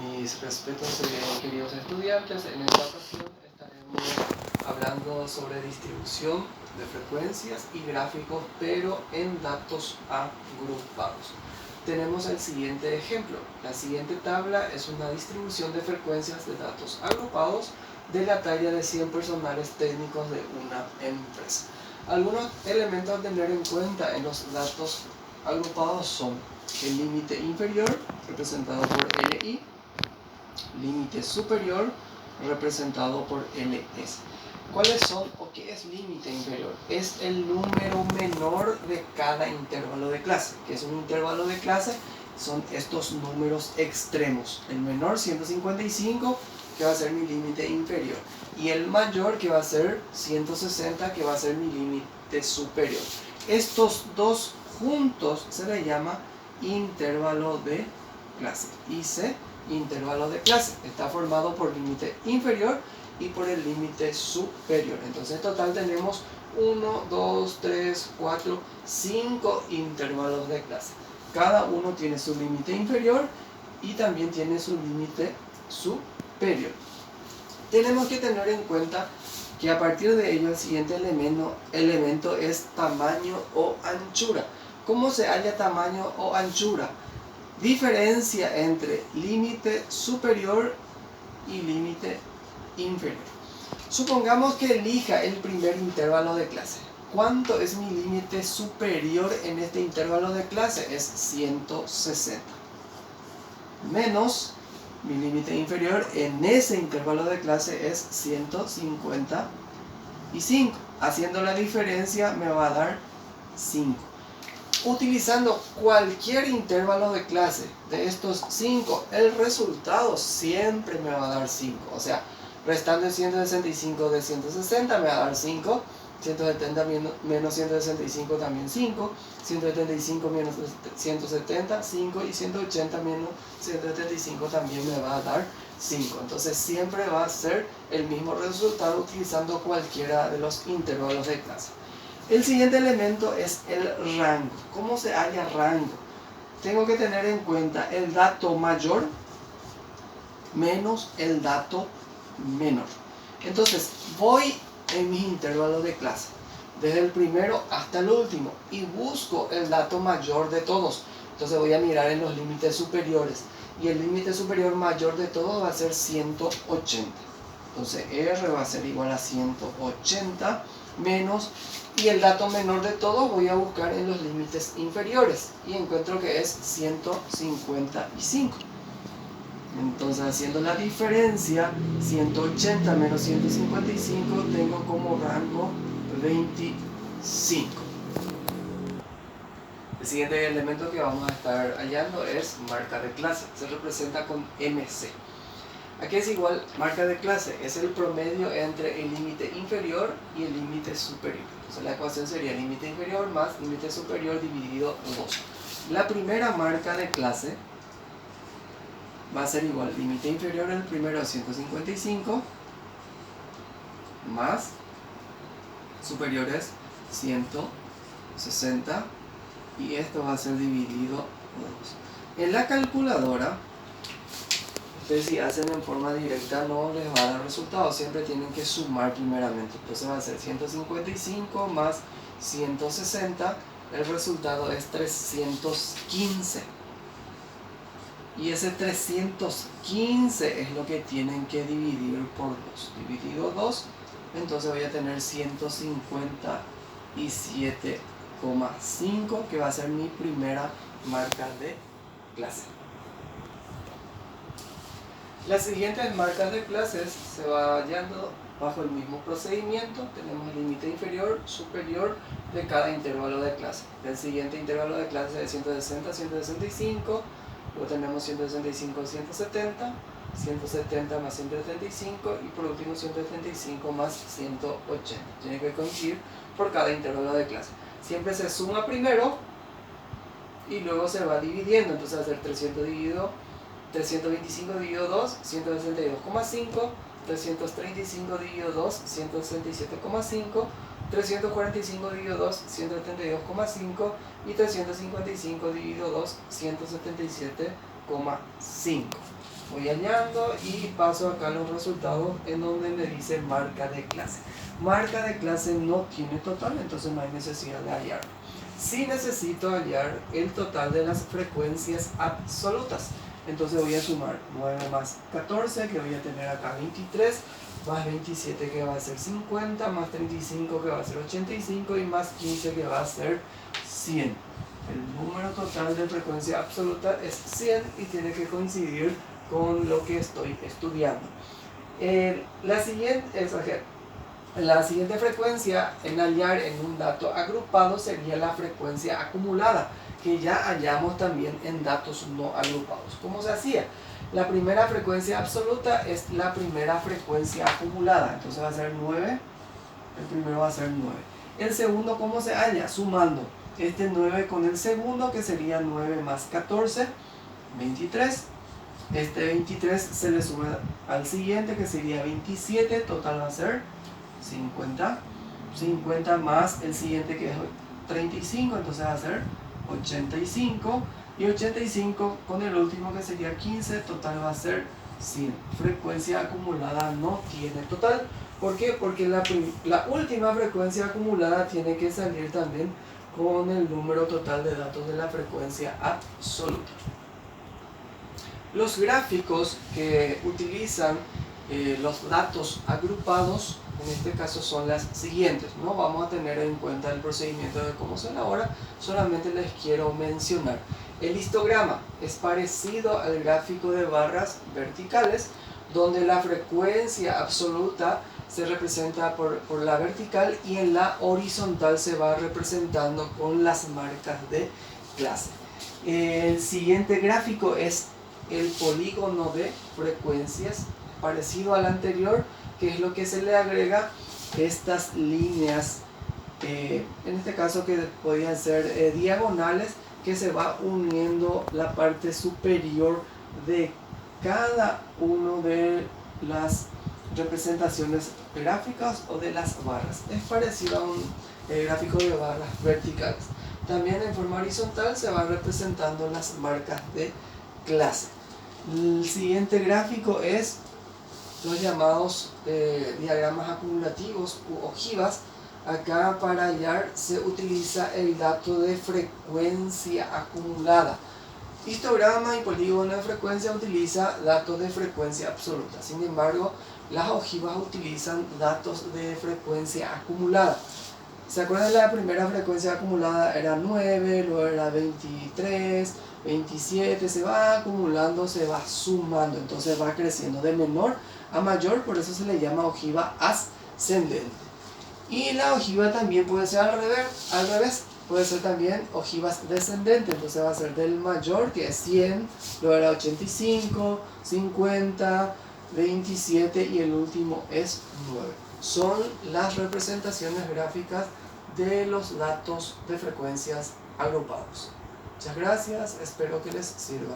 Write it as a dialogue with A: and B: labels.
A: Mis respetos, queridos estudiantes. En esta ocasión estaremos hablando sobre distribución de frecuencias y gráficos, pero en datos agrupados. Tenemos el siguiente ejemplo. La siguiente tabla es una distribución de frecuencias de datos agrupados de la talla de 100 personales técnicos de una empresa. Algunos elementos a tener en cuenta en los datos agrupados son el límite inferior, representado por LI, límite superior, representado por LS. ¿Cuáles son o qué es límite inferior? Es el número menor de cada intervalo de clase. ¿Qué es un intervalo de clase? Son estos números extremos. El menor, 155, que va a ser mi límite inferior. Y el mayor, que va a ser 160, que va a ser mi límite superior. Estos dos juntos se le llama intervalo de clase. IC, intervalo de clase. Está formado por límite inferior y por el límite superior. Entonces en total tenemos 1, 2, 3, 4, 5 intervalos de clase. Cada uno tiene su límite inferior y también tiene su límite superior. Tenemos que tener en cuenta que a partir de ello el siguiente elemento es tamaño o anchura. ¿Cómo se halla tamaño o anchura? Diferencia entre límite superior y límite inferior. Supongamos que elija el primer intervalo de clase. ¿Cuánto es mi límite superior en este intervalo de clase? Es 160. Menos mi límite inferior en ese intervalo de clase es 155. Haciendo la diferencia me va a dar 5. Utilizando cualquier intervalo de clase de estos 5, el resultado siempre me va a dar 5. O sea, restando el 165 de 160 me va a dar 5. 170 menos 165 también 5. 175 menos 170, 5. Y 180 menos 175 también me va a dar 5. Entonces siempre va a ser el mismo resultado utilizando cualquiera de los intervalos de clase. El siguiente elemento es el rango. ¿Cómo se halla rango? Tengo que tener en cuenta el dato mayor menos el dato menor. Entonces voy en mis intervalos de clase, desde el primero hasta el último, y busco el dato mayor de todos. Entonces voy a mirar en los límites superiores, y el límite superior mayor de todos va a ser 180. Entonces R va a ser igual a 180 menos, y el dato menor de todos voy a buscar en los límites inferiores, y encuentro que es 155. Entonces, haciendo la diferencia, 180 menos 155, tengo como rango 25. El siguiente elemento que vamos a estar hallando es marca de clase. Se representa con MC. Aquí es igual, marca de clase es el promedio entre el límite inferior y el límite superior. Entonces la ecuación sería límite inferior más límite superior dividido 2. La primera marca de clase va a ser igual, límite inferior el primero a 155 más superior es 160, y esto va a ser dividido 2. En la calculadora, ustedes si hacen en forma directa no les va a dar resultado, siempre tienen que sumar primeramente. Entonces va a ser 155 más 160, el resultado es 315. Y ese 315 es lo que tienen que dividir por 2. Dividido 2, entonces voy a tener 157,5, que va a ser mi primera marca de clase. Las siguientes marcas de clases se va hallando bajo el mismo procedimiento. Tenemos el límite inferior, superior de cada intervalo de clase. El siguiente intervalo de clase es 160 a 165. Luego tenemos 165 a 170, 170 más 175 y por último 175 más 180. Tiene que coincidir por cada intervalo de clase. Siempre se suma primero y luego se va dividiendo. Entonces va a ser 325 dividido 2, 162,5. 335 dividido 2, 167,5. 345 dividido 2, 172,5, y 355 dividido 2, 177,5. voy añadiendo y paso acá los resultados en donde me dice marca de clase. Marca de clase no tiene total, entonces no hay necesidad de hallar. Sí necesito hallar el total de las frecuencias absolutas. Entonces voy a sumar 9 más 14, que voy a tener acá 23, más 27 que va a ser 50, más 35 que va a ser 85 y más 15 que va a ser 100. El número total de frecuencia absoluta es 100 y tiene que coincidir con lo que estoy estudiando. La siguiente frecuencia en hallar en un dato agrupado sería la frecuencia acumulada, que ya hallamos también en datos no agrupados. ¿Cómo se hacía? La primera frecuencia absoluta es la primera frecuencia acumulada, entonces va a ser 9, el primero va a ser 9. El segundo, ¿cómo se halla? Sumando este 9 con el segundo, que sería 9 más 14, 23. Este 23 se le suma al siguiente, que sería 27, total va a ser 50. 50 más el siguiente, que es 35, entonces va a ser 85. Y 85 con el último, que sería 15, total va a ser 100. Frecuencia acumulada no tiene total. ¿Por qué? Porque la última frecuencia acumulada tiene que salir también con el número total de datos de la frecuencia absoluta. Los gráficos que utilizan los datos agrupados, en este caso son las siguientes. No vamos a tener en cuenta el procedimiento de cómo se elabora, solamente les quiero mencionar. El histograma es parecido al gráfico de barras verticales, donde la frecuencia absoluta se representa por la vertical y en la horizontal se va representando con las marcas de clase. El siguiente gráfico es el polígono de frecuencias, parecido al anterior, que es lo que se le agrega estas líneas, en este caso que podrían ser diagonales, que se va uniendo la parte superior de cada uno de las representaciones gráficas o de las barras. Es parecido a un gráfico de barras verticales. También en forma horizontal se van representando las marcas de clase. El siguiente gráfico es los llamados diagramas acumulativos u ojivas. Acá para hallar se utiliza el dato de frecuencia acumulada. Histograma y polígono de frecuencia utiliza datos de frecuencia absoluta. Sin embargo, las ojivas utilizan datos de frecuencia acumulada. ¿Se acuerdan? La primera frecuencia acumulada era 9, luego era 23, 27, se va acumulando, se va sumando, entonces va creciendo de menor a mayor, por eso se le llama ojiva ascendente. Y la ojiva también puede ser al revés, puede ser también ojivas descendentes, entonces va a ser del mayor, que es 100, luego era 85, 50, 27 y el último es 9. Son las representaciones gráficas de los datos de frecuencias agrupados. Muchas gracias, espero que les sirva.